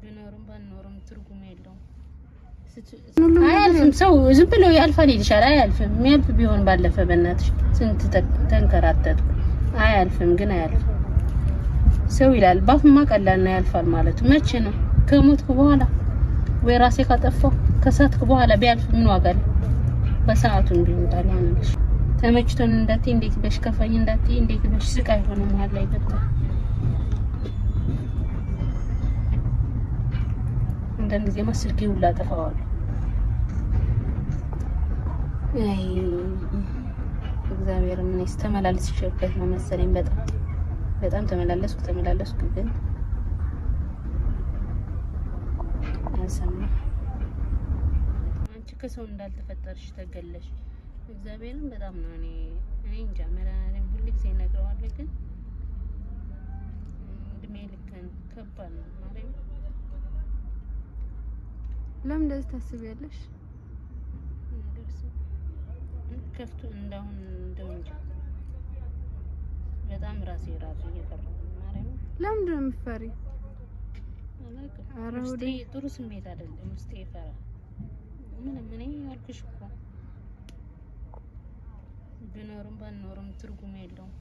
ቢኖርም ባኖርም ትርጉም የለውም። አያልፍም። ሰው ዝም ብሎ ያልፋል ይልሻል። አያልፍም። የሚያልፍ ቢሆን ባለፈ በእናትሽ ስንት ተንከራተትኩ። አያልፍም ግን አያልፍም። ሰው ይላል ባፍማ ቀላል ነው ያልፋል ማለት መቼ ነው? ከሞትኩ በኋላ ወይ ራሴ ካጠፋው ከሳትኩ በኋላ ቢያልፍ ምን ዋጋ አለው? በሰዓቱ እንዲወጣል ያንልሽ ተመችቶን እንዳትይ እንዴት በሽ ከፋኝ እንዳትይ እንዴት በሽ ስቃይ ሆነ መሃል ላይ ገባ። አንዳንድ ጊዜ ማስልክ ይውላ ጠፋዋል። አይ እግዚአብሔር ምን ይስተመላልስ ይሸበት ነው መሰለኝ። በጣም ተመላለስኩ ግን አሰማ አንቺ ከሰው እንዳልተፈጠርሽ ተገለሽ። እግዚአብሔርን በጣም ነው እኔ እንጃ መራራም ሁሉ ጊዜ ነግረዋለሁ ግን እድሜ ልክን ከባድ ነው ማለት ነው። ለምን እንደዚህ ታስቢያለሽ? ከፍቱ እንዳሁን እንጂ በጣም ራሴ እየፈራሁ ማለት ነው። ለምን ነው የምትፈሪ? ውስጤ ጥሩ ስሜት አይደለም። ውስጤ ይፈራ ምን ያልኩሽ እኮ ቢኖርም ባኖርም ትርጉም የለውም።